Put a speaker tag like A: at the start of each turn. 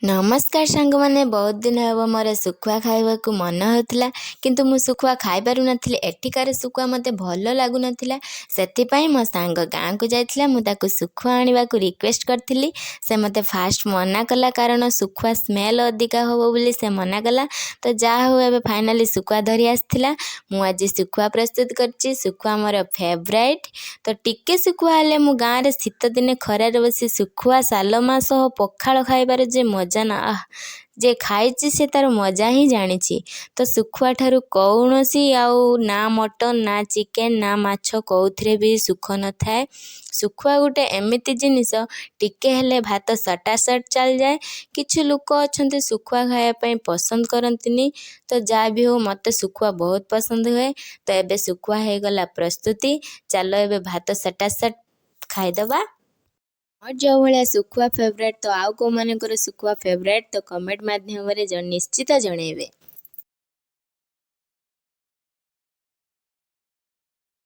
A: नमस्कार सांग मैंने बहुत दिन हे मोर शुखुआ खावा मन होता किंतु मु शुखुआ खाई पार नी एठिकार शुखुआ मत भल लगुन से मो सांग गाँव को जाइला मुझे शुखुआ आने को रिक्वेस्ट करी से मत फास्ट मना कला कारण शुखुआ स्मेल अधिका हम बोली से मना कला। तो जहाँ हो ए फाइनाली शुखुआ धरी आसला मुझे शुखुआ प्रस्तुत कर शुखुआ मोर फेवरेट। तो टिके शुखुआ हेले मु गाँव में शीत दिने खरार बसी शुखुआ सालमा सह पखाल खाइबार जे मजा ना जे खाई से तार मजा ही जानी। तो शुखुआ ठारू कौनसी आउ ना मटन ना चिकेन ना माछ कौथिरे भी सुख न थाए। शुखुआ गोटे एमिति जिनिस टिके हेले भात सटासट चल जाए। किछु लोक अच्छा शुखुआ खायापी पसंद करंतिनी तो जहाँ भी हो मत शुखुआ बहुत पसंद हुए। तो एबे शुखुआ हो गला प्रस्तुति चलो एबे भात सटासट खाईदबा। और जो भाया शुखुआ फेवरेट तो आउ को मानकर शुखुआ फेवरेट तो कमेंट माध्यम निश्चित जनइबे।